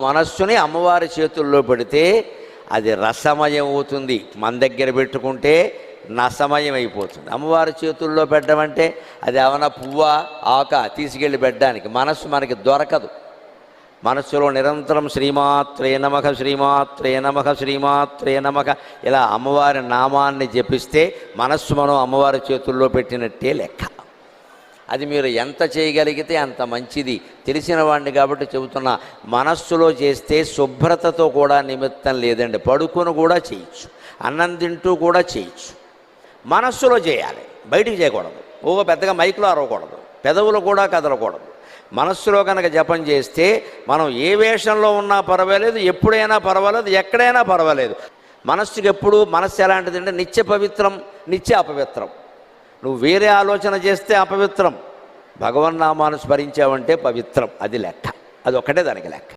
మనస్సుని అమ్మవారి చేతుల్లో పెడితే అది రసమయం అవుతుంది. మన దగ్గర పెట్టుకుంటే నసమయం అయిపోతుంది. అమ్మవారి చేతుల్లో పెట్టమంటే అది ఏమన్నా పువ్వా ఆక తీసుకెళ్ళి పెట్టడానికి మనస్సు మనకి దొరకదు. మనస్సులో నిరంతరం శ్రీమాత్రే నమః శ్రీమాత్రే నమః శ్రీమాత్రే నమః ఇలా అమ్మవారి నామాన్ని జపిస్తే మనస్సు మనం అమ్మవారి చేతుల్లో పెట్టినట్టే లెక్క. అది మీరు ఎంత చేయగలిగితే అంత మంచిది. తెలిసిన వాడిని కాబట్టి చెబుతున్నా. మనస్సులో చేస్తే శుభ్రతతో కూడా నిమిత్తం లేదండి. పడుకొని కూడా చేయొచ్చు, అన్నం తింటూ కూడా చేయొచ్చు. మనస్సులో చేయాలి, బయటికి చేయకూడదు. పెద్దగా మైకులో అరవకూడదు, పెదవులు కూడా కదలకూడదు. మనస్సులో కనుక జపం చేస్తే మనం ఏ వేషంలో ఉన్నా పర్వాలేదు, ఎప్పుడైనా పర్వాలేదు, ఎక్కడైనా పర్వాలేదు. మనస్సుకి ఎప్పుడు మనస్సు ఎలాంటిదంటే నిత్య పవిత్రం, నిత్య అపవిత్రం. నువ్వు వేరే ఆలోచన చేస్తే అపవిత్రం, భగవన్నామాను స్మరించావంటే పవిత్రం. అది లెక్క, అది ఒక్కటే దానికి లెక్క.